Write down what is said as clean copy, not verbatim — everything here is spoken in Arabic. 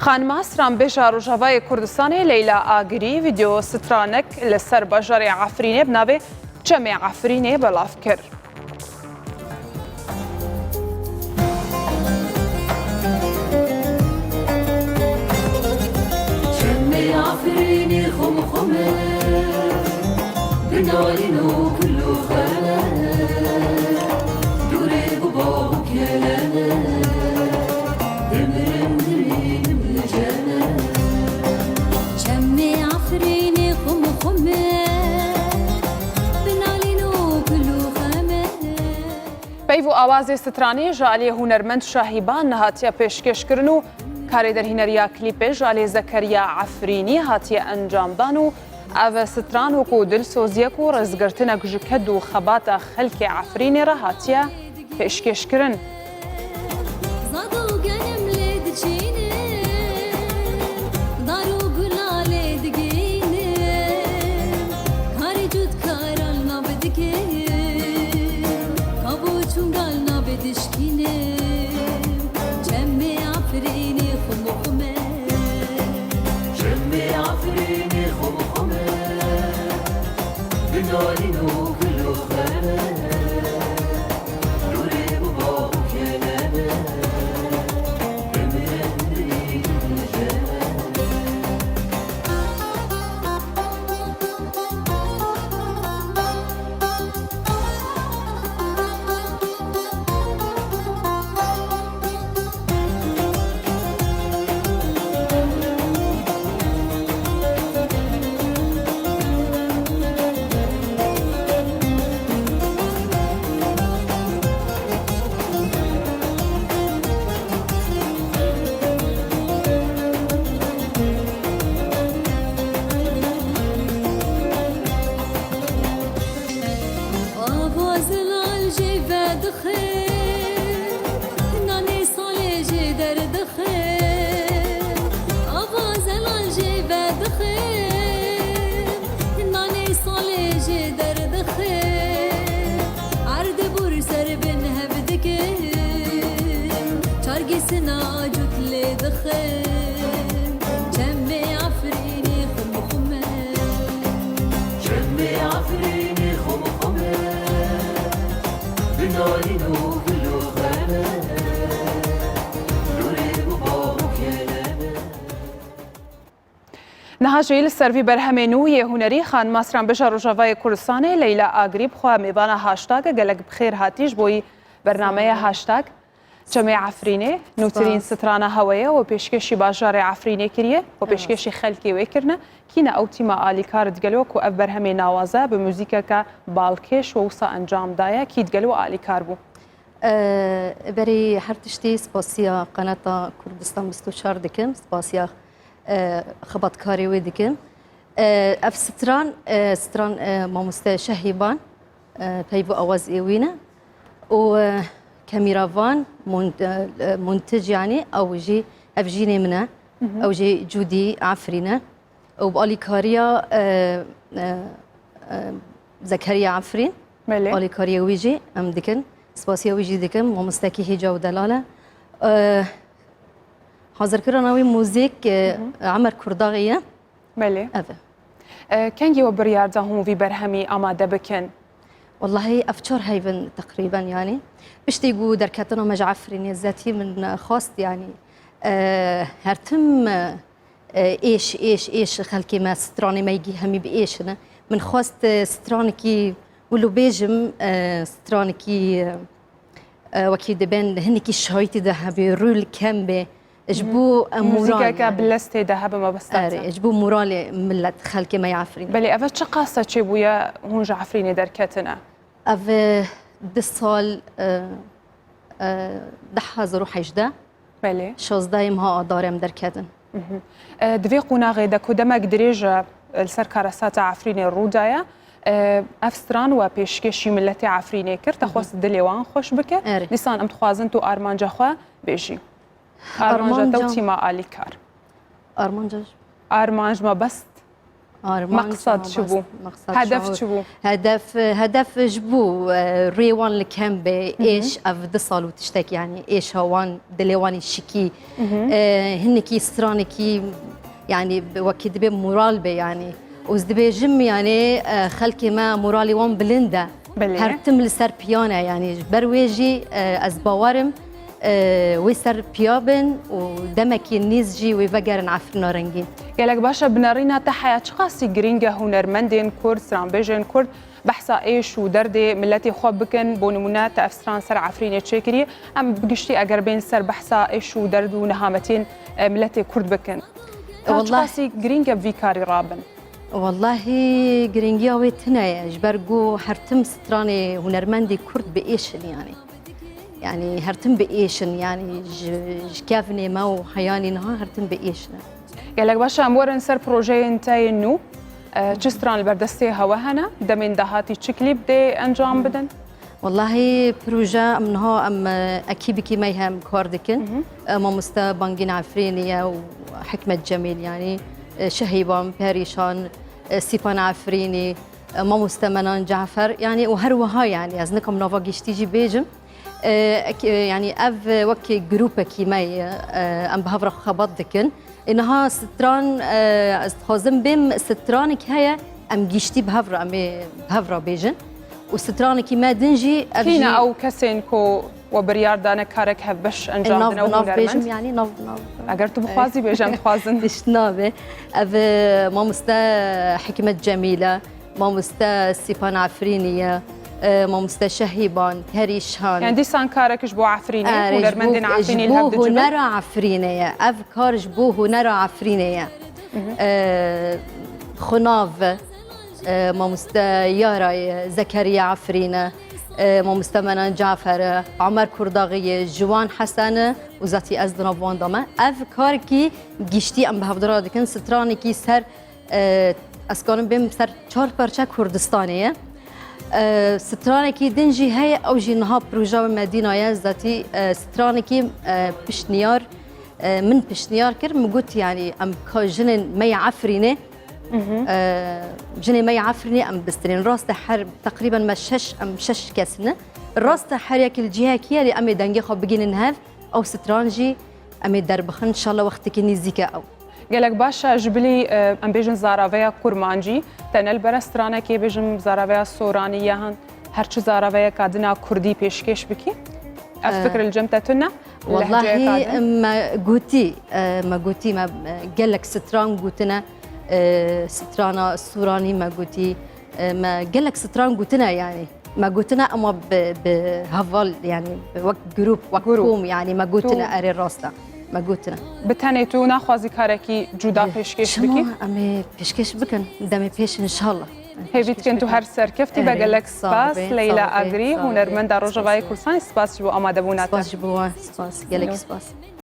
خانما سرانبێژە ڕۆژاوای کوردستانی لەیلا ئاگری ڤیدیۆ سترانک لەسەر بەژاری عەفرینێ بناوێ چەمێ عەفرینێ بەڵاو کرد. پەیڤ و ئاوازێ سترانێ ژالێ هونەرمەند شاهیبان هاتیە پێشکەشکردن و کارێ دەرهینەریا کلیپێ ژالێ زەکەریا عەفرینی هاتیە ئەنجامدان و ئەڤە ستران وەکو دلسۆزیەک و ڕێزگرتنە گژکەد و خەباتە خەلکێ عەفرینێ رە هاتیە پێشکەشکردن. نەهاژەیە لە سەروی بەرهەمێن و یێهونەری خانما سرانبێژە ڕۆژاوای کوردستانی لەیلا ئاگری بخوا میوانە هاشتاگە گەلک بخێر هاتیش بۆی بەرنامەیە هاشتاگ چەمێ عەفرینێ نووترین سترانە هەوەیە و پێشکەشی باژارێ عەفرینێ کردیە و پێشکەشی خەلکی وێکردنە کینە ئەو تیمە ئالیکارت گەلۆک و ئەف بەرهەمێ ناوازە بە موزیکەکە باڵکێش و وسا ئەنجامدایە کیت گەل و ئالیکار بوو. بەری هەر تشتی سپاسیە قەنەتا کوردستان 24 دکم سپاسیە خەباتکاری وێ دکم ئەف ستران مامۆستای شەهیبان پەیڤ و ئاواز ئێوینە و کەمیراڤان منتج یعنی ئەوژی ئەف ژینێ منە ئەوژێ جودی عەفرینە و ئالیکاریە زەکەریا عەفرین ئالیکاریە ویژی ئەم دکن سپاسیە ویژی دکم مامۆستاکی هێجا و دەلالە حاضرکردنەوەی موزیک عەمەر کورداغیە بەێ کەنگیوە بڕیاردە هەمووی بەرهەمی ئامادە بکەن والله أفكار هايفن تقريبا يعني بيشتيقوا دركاتنا مج عفرين ذاتي من خاص يعني هرتم ايش خلكي ما ستراني ما يجي همي بايشنا من خاص سترانكي ولو بيجم سترانكي وكي دبن هنكي شايتي ذهبي رول كامبي اجبو موزيكا بلستي ذهب ما بستات اجبو مورالي ملت خلكي ما يعفرين بلي افا شقاسه شي بويا هونج عفريني دركاتنا اف دسال دحا زرو حيجدا بلي شوز دايمها دارم دركاتن دوی قوناغی دا کدامک دریجه السر کارسات عفرینی رودایا افستران و پیشکشی ملت عفرینی کرد تخواست دلیوان خوش بکه دیسان ام تخوازن تو آرمانجا خوا بیجی آرمانجا تو تیما آلی کار آرمانج ما بست مقصد شو بو؟ هدف شو بو؟ هدف جبو ريوان الكامبي ايش افضل وتشتكي يعني ايش هوان دليواني الشكي هنكي سترانكي يعني وكيد بي مورال بي يعني وزدبي جم يعني خلكي ما مورالي وان بلندا هرتم لسر بيانا يعني برويجي از باورم ويسر بيابن ودمكي نيزجي ويفجر عفرنا رنجين قالك باشا بنارينا تحيا شخاصي جرينجا هنرمندين كورد سرانبيجن كورد بحثا ايش ودردي ملتي خواب بكن بونمونات افسران سر عفرين تشكري ام بقشتي اگر بين سر بحثا ايش ودرد ونهامتين ملتي كورد بكن والله شخاصي جرينجا بفيكاري رابن والله جرينجيا ويتنا جبرجو هرتم ستراني هنرمندي كورد بايشن يعني هرتم بايشن يعني كافني ما وحياني نها هرتم بايشن قالك باشا امورن سر بروجي انتاي انو جستران البردستي هواهنا دمين دهاتي تشكلي بدي انجام بدن والله بروجا منها ام اكيد كي ما يهم كوردكن ما مستا بانجين عفرينيه وحكمه جميل يعني شهيبان باريشان سيبان عفريني ما مستمنان جعفر يعني وهروها يعني ازنكم نوفا جيشتيجي بيجم يعني اف وكي جروب كيماي ام بهفرا خبط دكن انها ستران استخازم بهم سترانك هيا ام جيشتي بهفرا ام بهفرا بيجن وسترانك ما دنجي فينا او كسينكو وبريار دانا كارك هبش انجام دنا نوف بيجم يعني نوف اگر تو بخوازي بيجم خوازن ايش نابه اف ما مستا حكمه جميله ما مستا سيبان عفرينيه ما مستشهيبان هريشان يعني دي سانكارك جبو عفريني ونرمندين عفريني الهبد جبوه نرى عفرينية أفكار جبوه نرى عفرينية خناف ما مستيارة زكريا عفرينة ما مستمنا جعفر عمر كرداغي جوان حسن وزاتي أزدنا بواندما أفكار كي جيشتي أم بهفدرا دكن ستراني كي سر أسكانم بهم سر 4 پرچه كردستانية سترانكي دنجي هي او جي نها بروجا مدينه يزاتي سترانكي بشنيار من بشنيار كر مقلت يعني ام جنن ما يعفريني جنن ما يعفريني ام بسترين راس حرب تقريبا ما شش ام شش كسنه الراس حر ياك الجهه كي اللي ام دنجي خو بجين نهاف او سترانجي ام دربخ ان شاء الله وقتك نيزيكا او قالك باشا جبلي ام بيجن زاراويا كورمانجي تنل برسترانا كي بيجن زاراويا سورانية هن هرچ زاراويا كادنا كردي بيشكش بكي الفكر الجمتتنا والله ما قوتي ما قالك ستران قوتنا سترانا سوراني ما قوتي ما قالك ستران قوتنا يعني ما قوتنا اما بهفال يعني وقت جروب وقتكم يعني ما قوتنا اري راستا ما قلتنا بتهنيتو ناخذي كاركي جودا بيشكش بكي امي بيشكش بكن دمي بيش ان شاء الله هي بيت كنتو هر سركفتي بقلك سباس ليلى اغري هنرمندا روجواي كورسان سباس جو اماده بوناتا سباس قالك سباس